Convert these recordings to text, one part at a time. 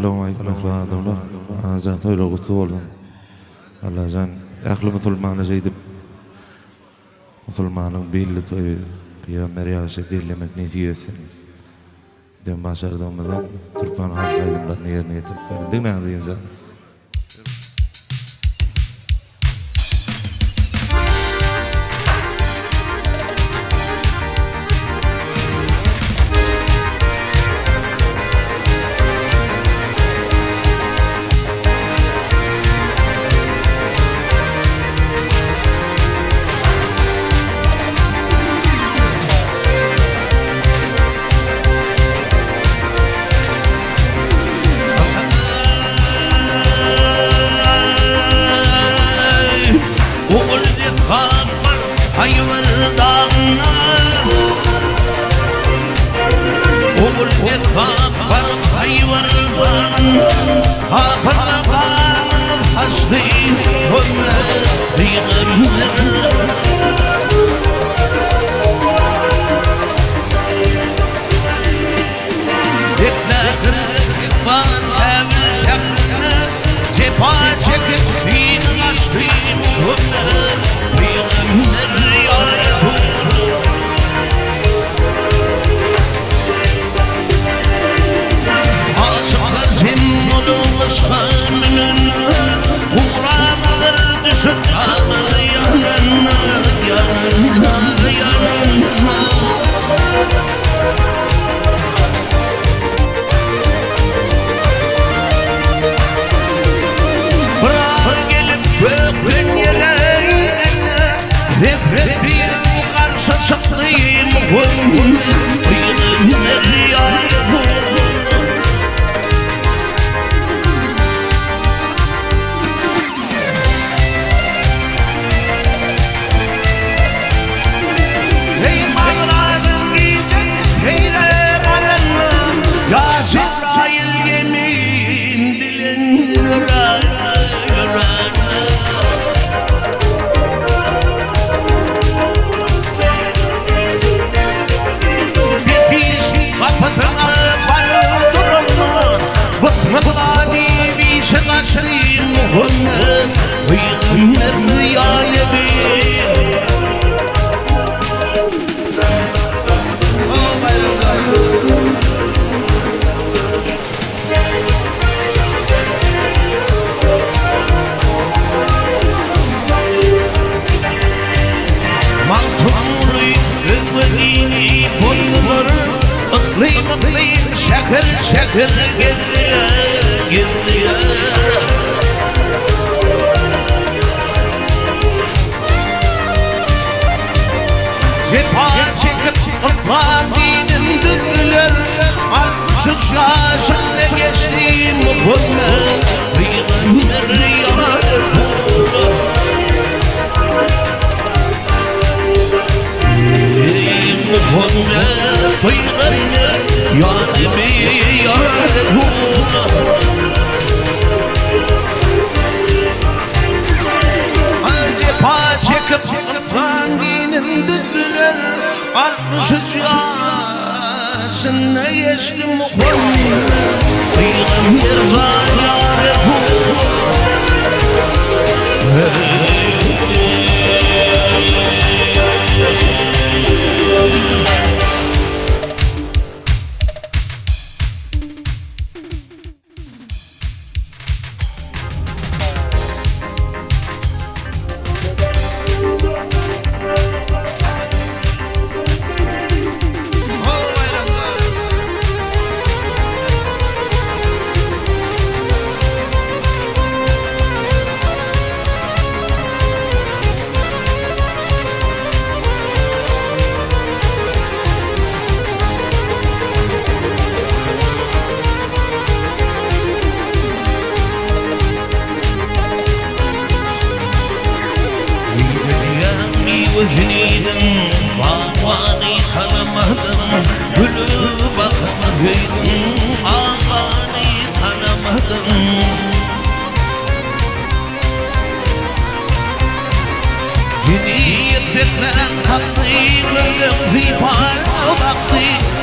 Assalamualaikum. Azan toyla kutu oldum. Allah'can aklı Müslümana şeydip Müslümanın belli toy Peygamberi aşık dilemek netiyesin. Den başardığımızdan Türkmen halk aydınlarını yerine getirip dinleyen insan.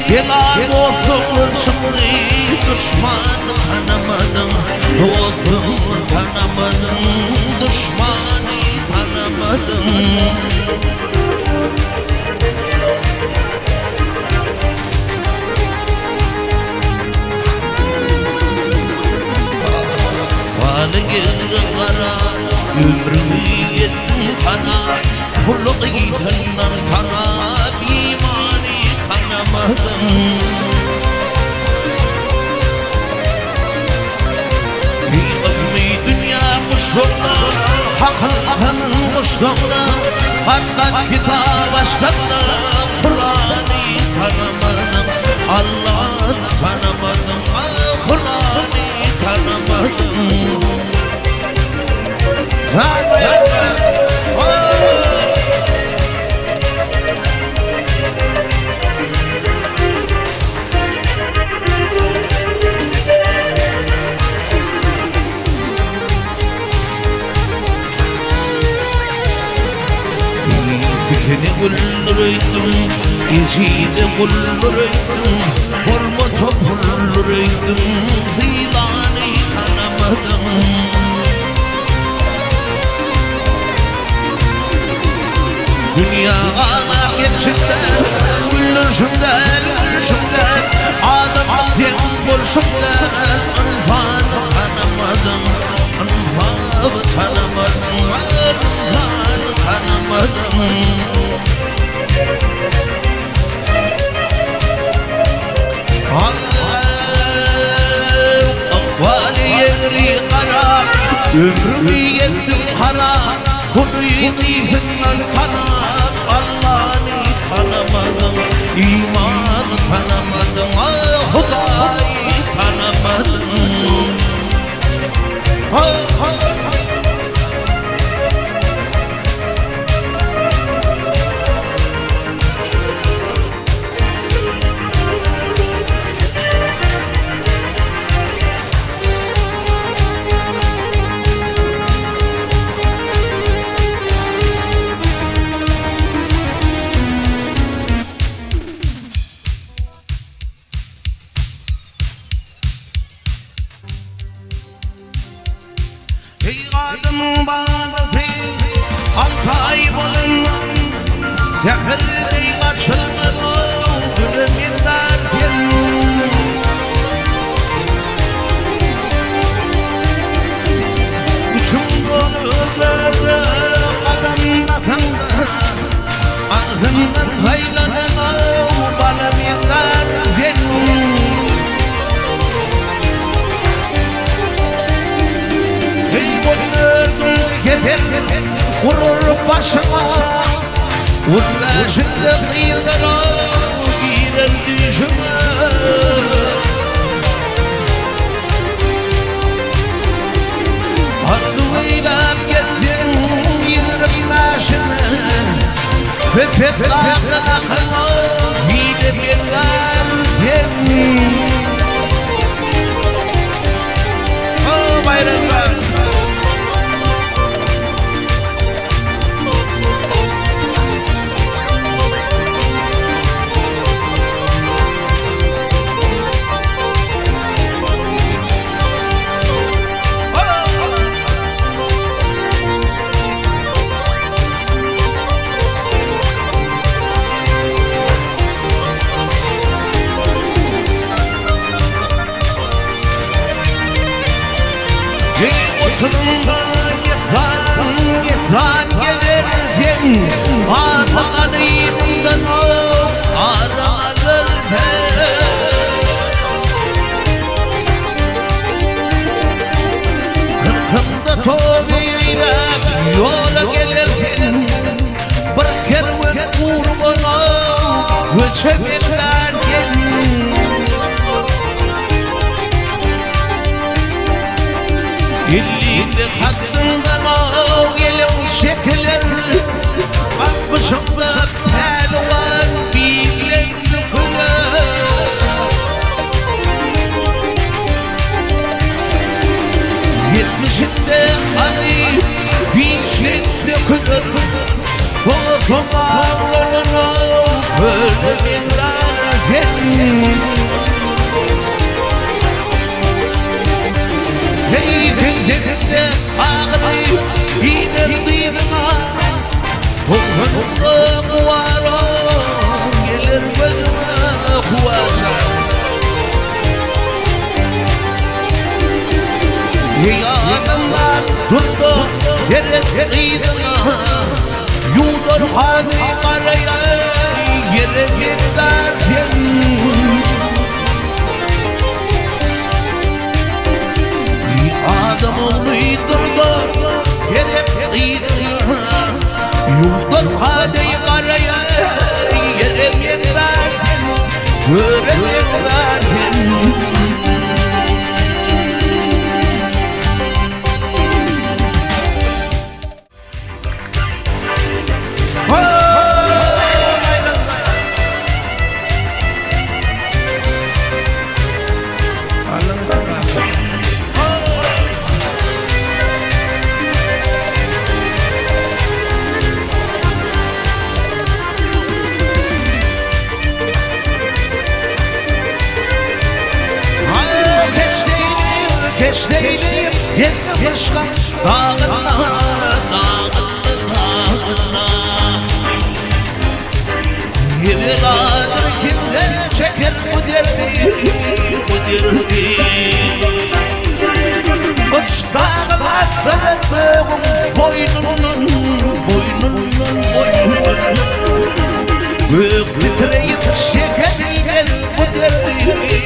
Yılan olsun sımri düşmanı tanımadım, dostumu tanımadım, düşmanı tanımadım. Bana geri kara, ömrümü yettim kana, kulluk senden tanıp imanı tanımadım. Kuşluğunda, hakkın kuşluğunda, hakikat kitap başlarında Kur'an'ı tanımadım, Allah'ı tanımadım, Kur'an'ı tanımadım. Seni güldürüydüm, geceyi güldürüydüm, hormata güldürüydüm, zilanı tanımadım. Dünya ana geçinde, gülüşümde, adım atayım buluşumda, anfanı tanımadım, anfanı tanımadım, anfanı tanımadım. Ömrümü yettim hara, bunu yediğinden tanıp Allah'ını tanımadım, imanı tanımadım, Huda'yı tanımadım. Adım bağlı fil, altay bolundan, seherleri açılmadan, gülüm izlerken. Uçum dolu özlerde, adam nakında, ağzından kaylanan, balım izlerken. Vurur başıma, vurlaşında kıyılara girer düşüme. Ardımıyla gittim yürüm başıma, Fethet dağına kıma gidip yerler gelmiş. Bayraklar Oturumda yıpran gelirken Armanıyımdan o ararken Kırkımda toğuyla yola gelirken Bir kervan uğruna göçebilirken İllinde hakkından o gelen şekiller Bakmışımda pehlivan bilen döküler Yetmişinde hani bilen döküler Komalarına ölümünden gelmiş Yanımdan durdu yere kıydına Yudur hadi karaya yere giderken Adam oğlu durdu yere kıydına Yudur hadi karaya yere giderken Göre giderken Geçteydim yetti kışla dağına Yıllardır kimde çeker bu derdi Uçtan atladım boynunun Büyük titreyip çekerken bu derdi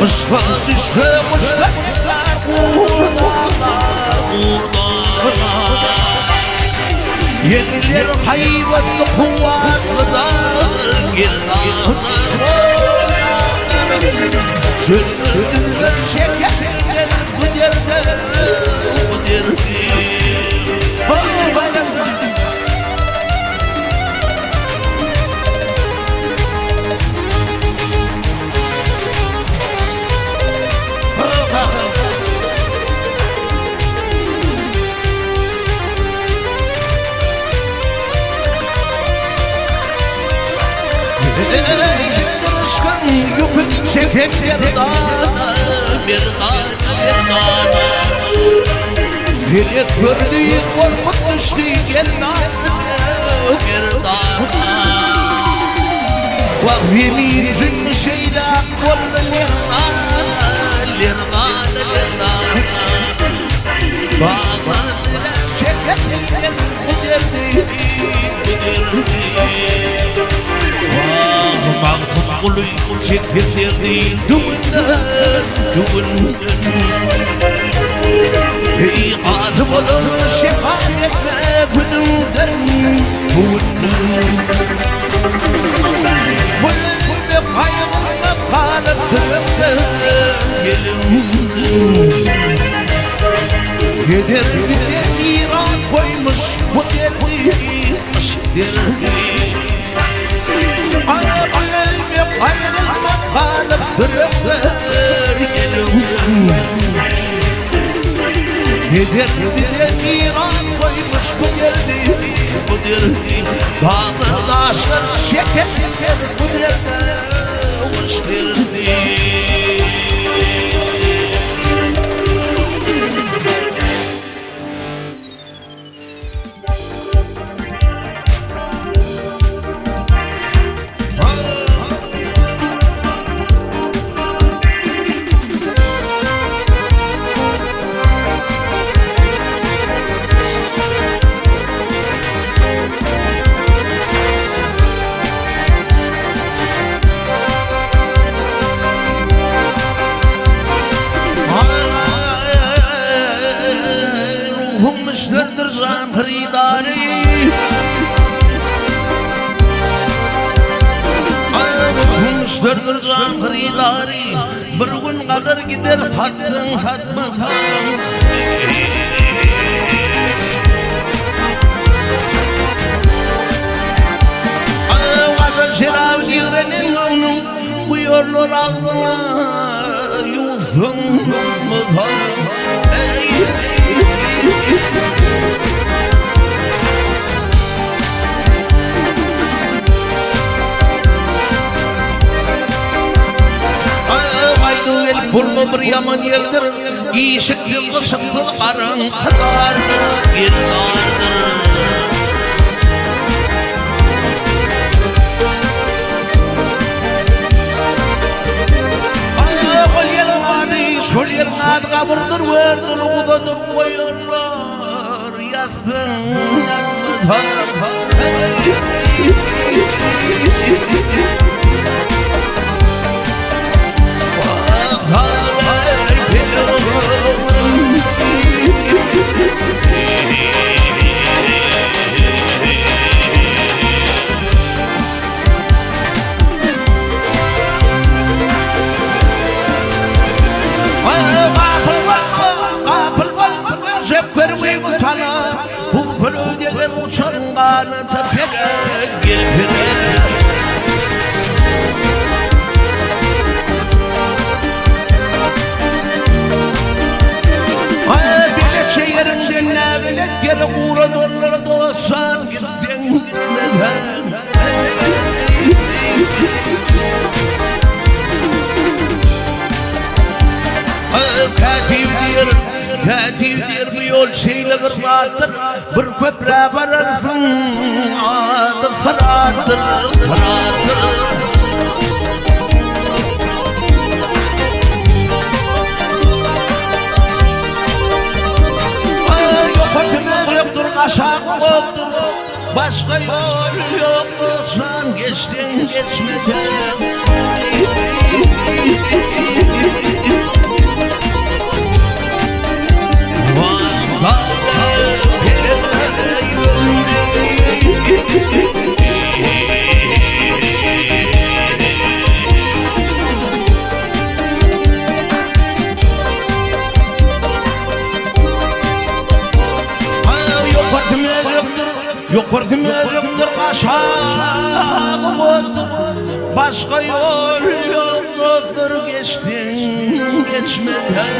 Kuşlar düştü kuşlar burada Yenilir hayvanlı kuvvetliler Sürdürdüler şekerler bu derdi Aşkın yükün çeker bir dağına Yine gördüğü korkutmuştu Vahvimi yüzün şeyle kolun Bağlarla çekerken bu derdi Bağım kulu çekirdi düğünden Ey adım olur şefayetle günümden Ve payımda kalıp Gider bir de İran koymuş bu derdi Payımda kalıp Gider bir de İran koymuş bu derdi Dağlardaşlar şeker bu derdi Hoş derdi Müşterdir can hridari Müşterdir can hridari Bir gün kadar gider hattın hatmı Vazal şerav zihrenin onun Buyurlar ağzına Yuzun mıdhan el pullu bir yaman yerdir. İşikli kışıklı karın kıdardır, yıllardır. Şol yerin adı kabırdır, verdir, uzatıp koyarlar, yatsın. Uçanlarını tepere gelpire. Bir neçe yerin ne bilet yere uğradırlar dostan gittin gitmeden. Kativdir bir yol şeyle kırmaktır, bir köprü bararsın, adı sıradır, sıradır. Yok ötümüz yoktur, aşağı yoktur, başka yol yok olsan geçtin geçmeden. Yok örtümüzümdür aşağı mıdır, başka yol yoktur geçtin geçmeden.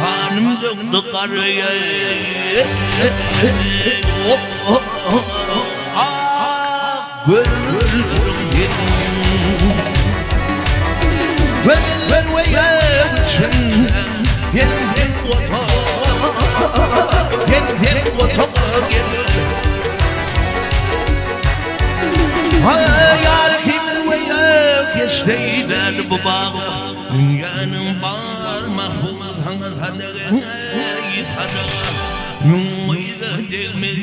Hanım döktü karıya. Ah gönlüm ver ve yavçın gel oto gel oto gel. Yar kim ve yav kesteyler bu bağ dünyanın bağır mahfuz hangar hadaga hadaga numuyla demir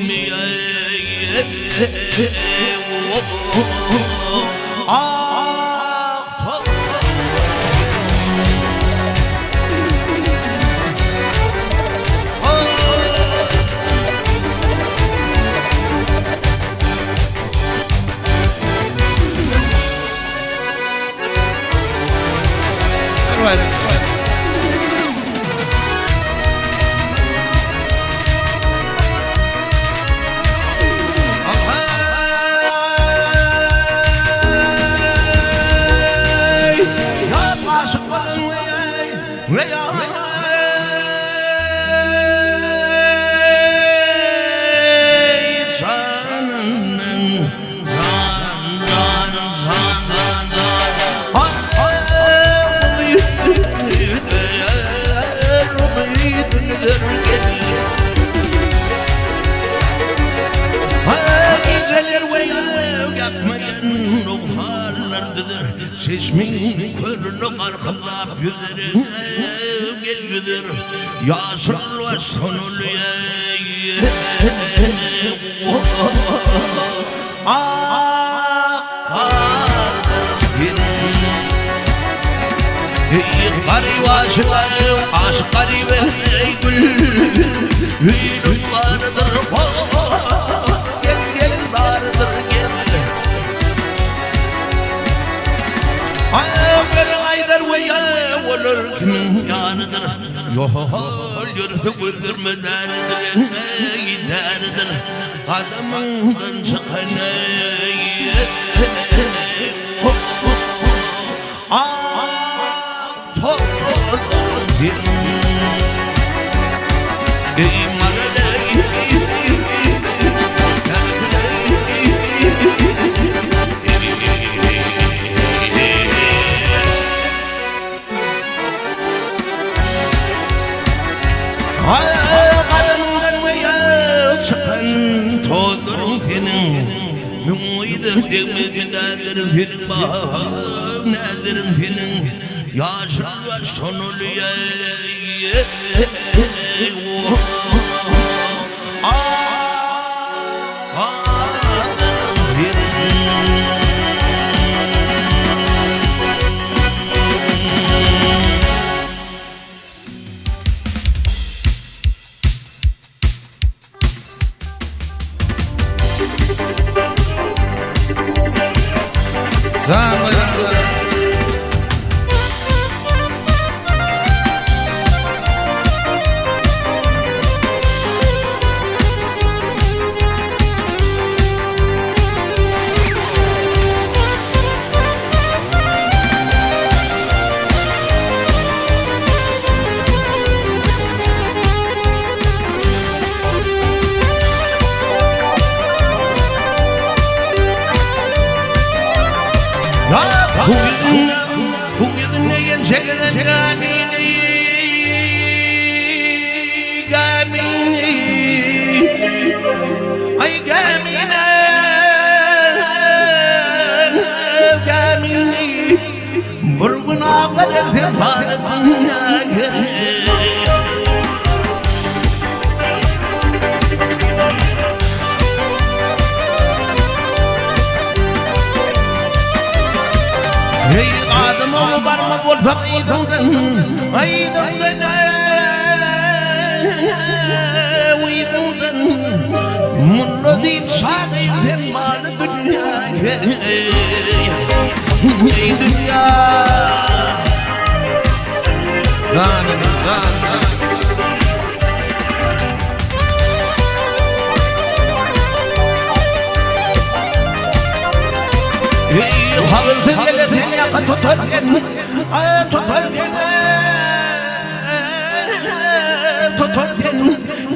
Çeşmenin körünü karkılap yüzür Gel yüzür Yaşıl ve sonulu Garip aşık garibe gül Hüyüklarıdır Gel gel darıdır gel Aydar ve ya olur kimin yanıdır Yol yürüdü güldürme derdir Derdir Kadımından çıkan Benim bağım nedir benim yaşlı ve sonulu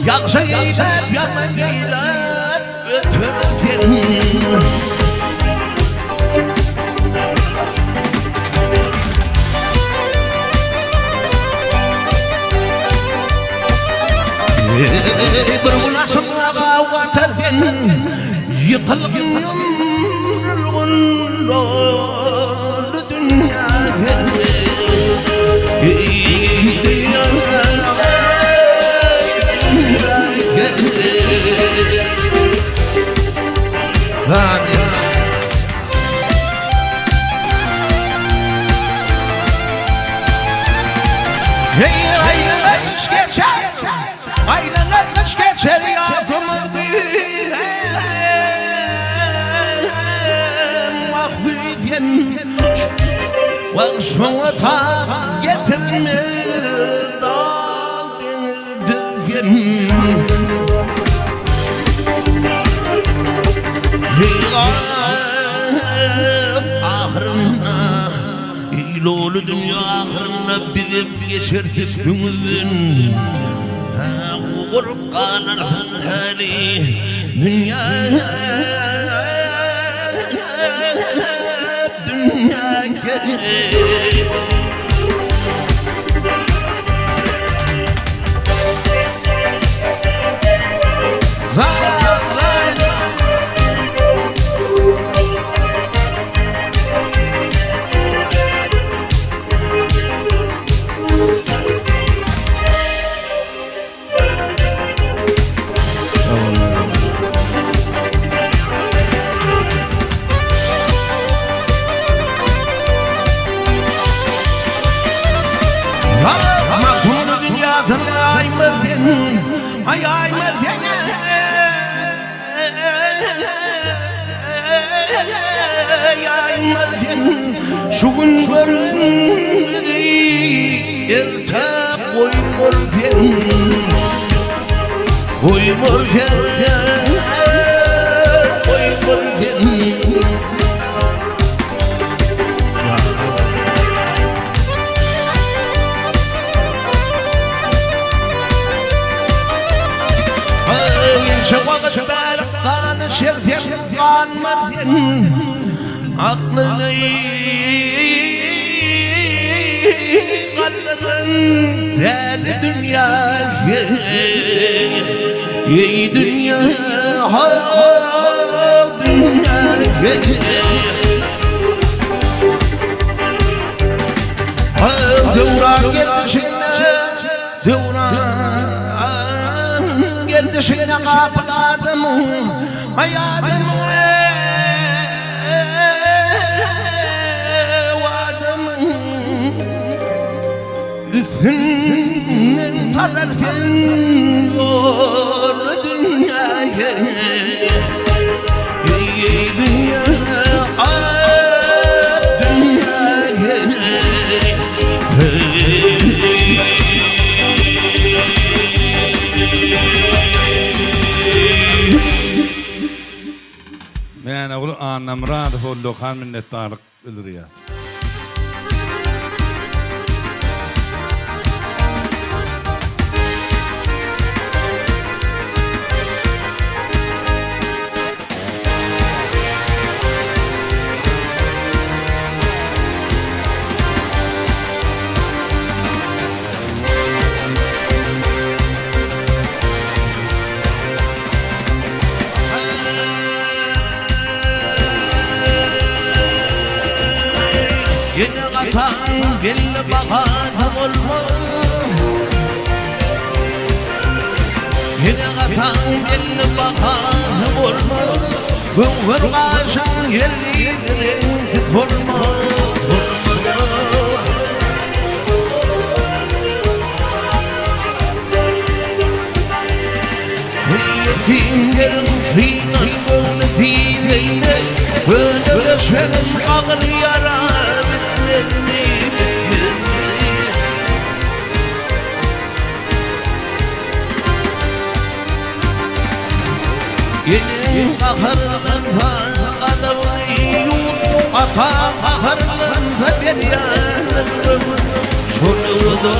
Yaksa eylep yaman eylep ötürsen Bir gulasına kavga tersen Yıkılgın yumrulgun dolu dünya Aynen kış geçer yapımı bir Mahviyen Vakşına tam getirme Dağ dögen Ahırına İlolu dünya ahırına Bizim geçersiz günün Vurup kalırsın hali Dünya Dünya hayal şu gün görün erte koymurken şevak berkan şerfem kanmadın aklını kalırın deli dünya ey dünya ha dünya devran gerdişine kapladım hayatımı üstünden salarken doğru dünyaya ey dünya dünyaya يعني أقول أنا مراد هو اللي كان من الطارق الرياض yine katan belli bakarım olma yine katan belli bakarım olma Gönver kaşan yerliğinin forma Yetimlerin finan gönlü direyne Böyle şöyle ağır yara Yenim kahırlığında kadavlıyım Ata kahırlığında bir yanım Şurada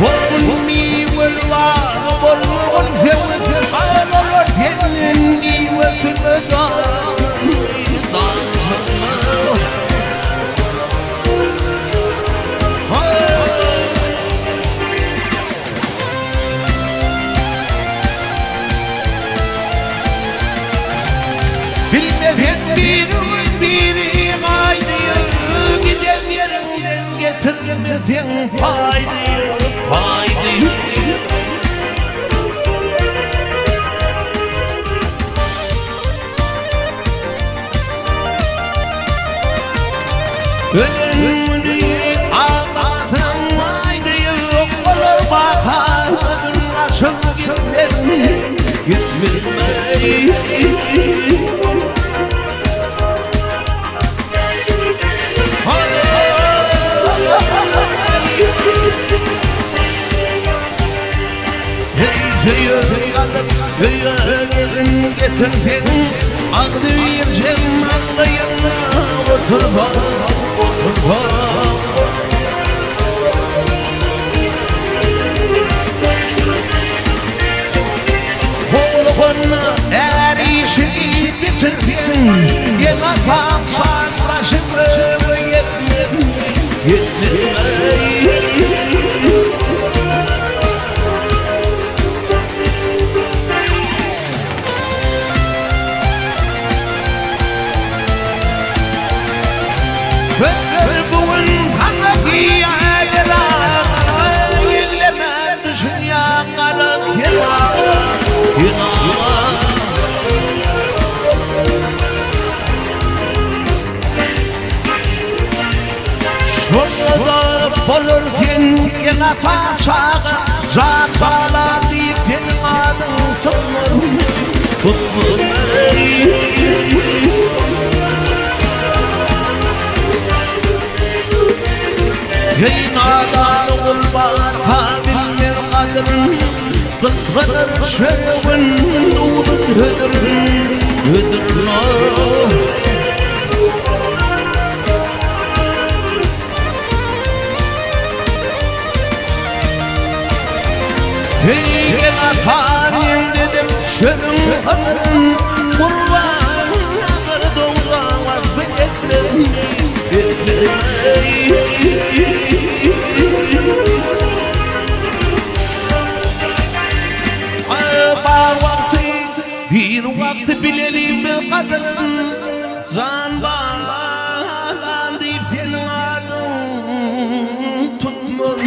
Volmi volva volvon fevlet Ağlar yenni ve tümeda Bilmeden biri gayrı Giden yerimden getirmeden faydayı Ölümünü ağlatan faydayı Olur bakarım nasıl giderim Gitmeyi Hüyün getirsin Ağdı yersen ağlayana Otur bak, otur bak Oğluna eğer işini bitirsin Gel atam sağ başımı yetmeyi Bugün hangi aylara Yükleme dünya kalık yıla bolurken yana taşağı zat bağla deyip senin adın tutmur Ey nadan kulbar kabilmer kadrin Kılkıdır şövün uğdur hüdür Hey gel atanim dedim şövün kadrin Kurban ağır doğudan vazgeçlerim Bir vakti bilelim bir kadrin Zan bağlan deyip senin adın tutmur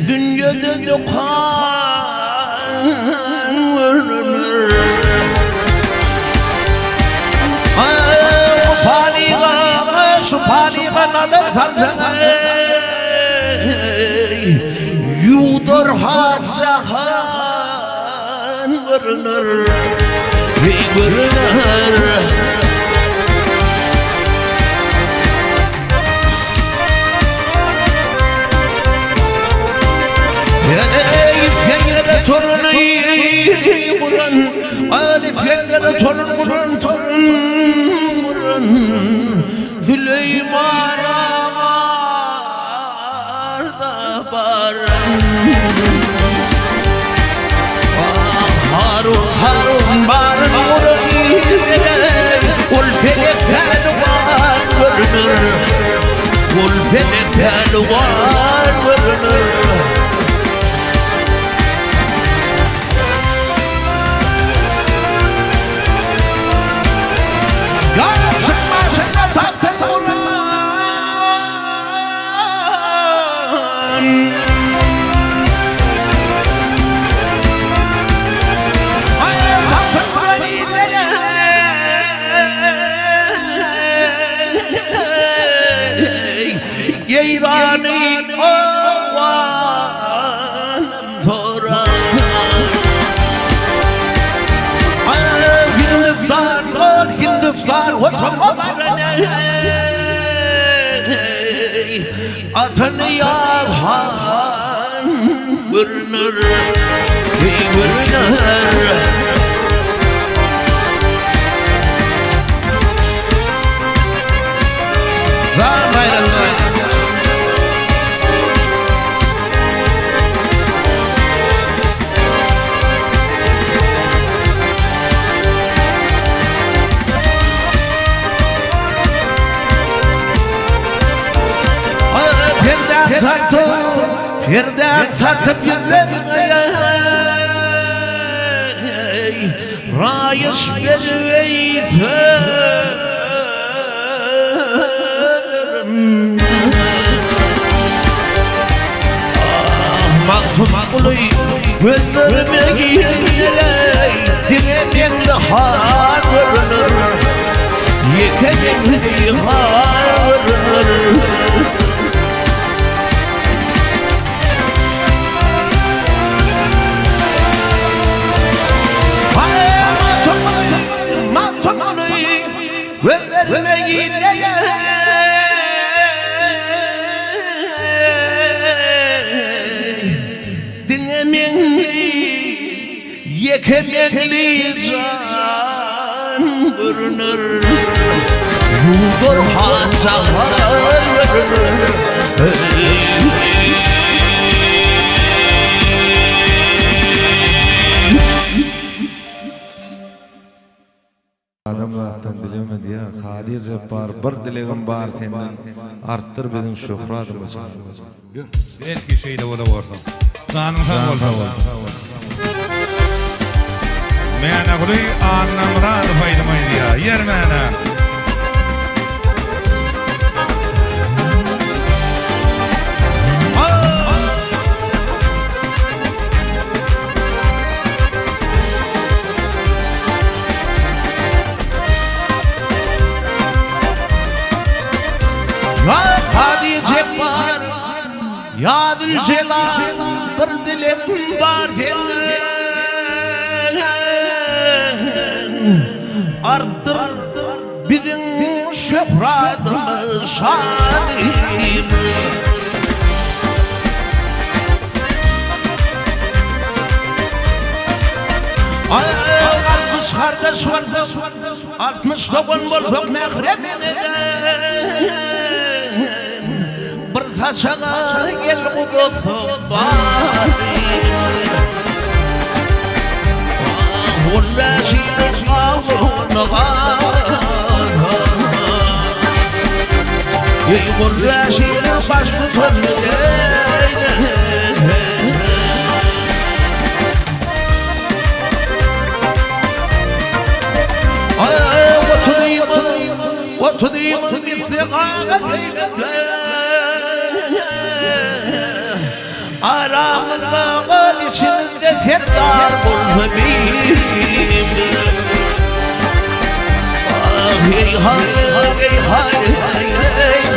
Dünyada dukan vurulur Şu paniğe nadır sandan Yudur hadzahan vurulur Vurulur Fengere torun buran Alif fengere torun buran Süleyman ağarda baran Harun baran Ul felekten var vurunur Ul felekten var vurunur Yeyrani oğlanım sonra Hindistan Atını yalhan Vurunur Vurunur Yerden tartıp yerden Rayış bedveyi Maktub kuluy Gönlüme giyerey Dilemin har vurulur Yetenin har vurulur Dinlemeyin Yekemekli can görünür Yudur hazalar Adamlardan dilemedi ya. Kadir Cebbar bir dilegim bar senden. Arttır bizim şöhratımızı. Belki şeyde ola olsun. Kanunsan olsa olsun. Mene kuli annamran faydamaydı ya. Yer mene. Kadir Cebbar Yadül Celal bir dileğim var arttır bizim şöhratımız şanımız Altmış kardeş vardı 69 bulduk mehremine bir taşağa gel kudusu var Valla şiir ağlığına Valla şiir baş tutun Otudayımın istiqametine Aramın içinde ferdar buldu benim Hey hay hey hay hey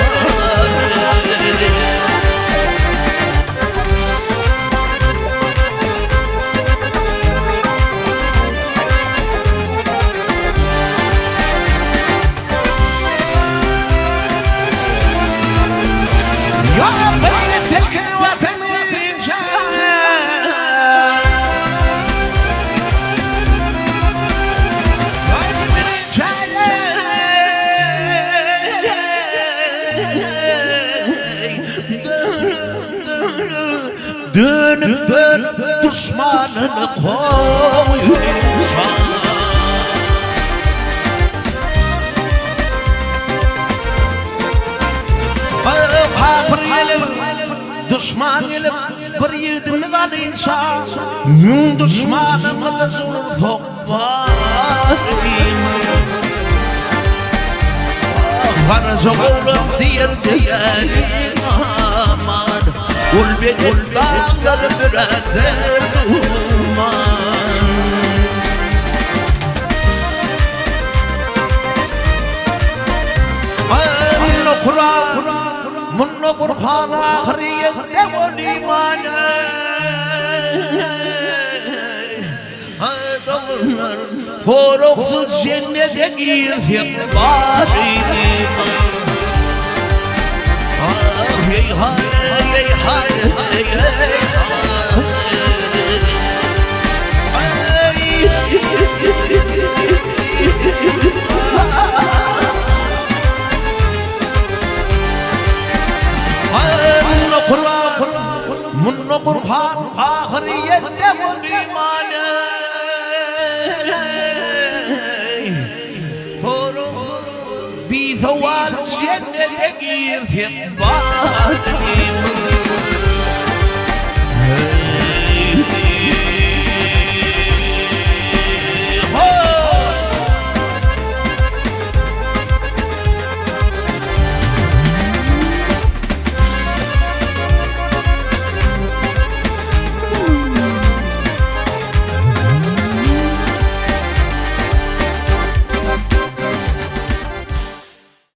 Ya beni telkin vatanı Dönüp dönüp düşmanını koyuyor Kafir yelim, düşman yelim bir yiğidimi var insan Mün düşmanımız olur sokmayım Farz oğlum diyen aman Ul benim dağlar birader duman Munno Kur'an ahiriyette ol imanı Foruksuz cennete girsek bari Hey hay hey hay hey Munno Kur'an ahiriyette ol imanı Bir zaval cennete girsek bari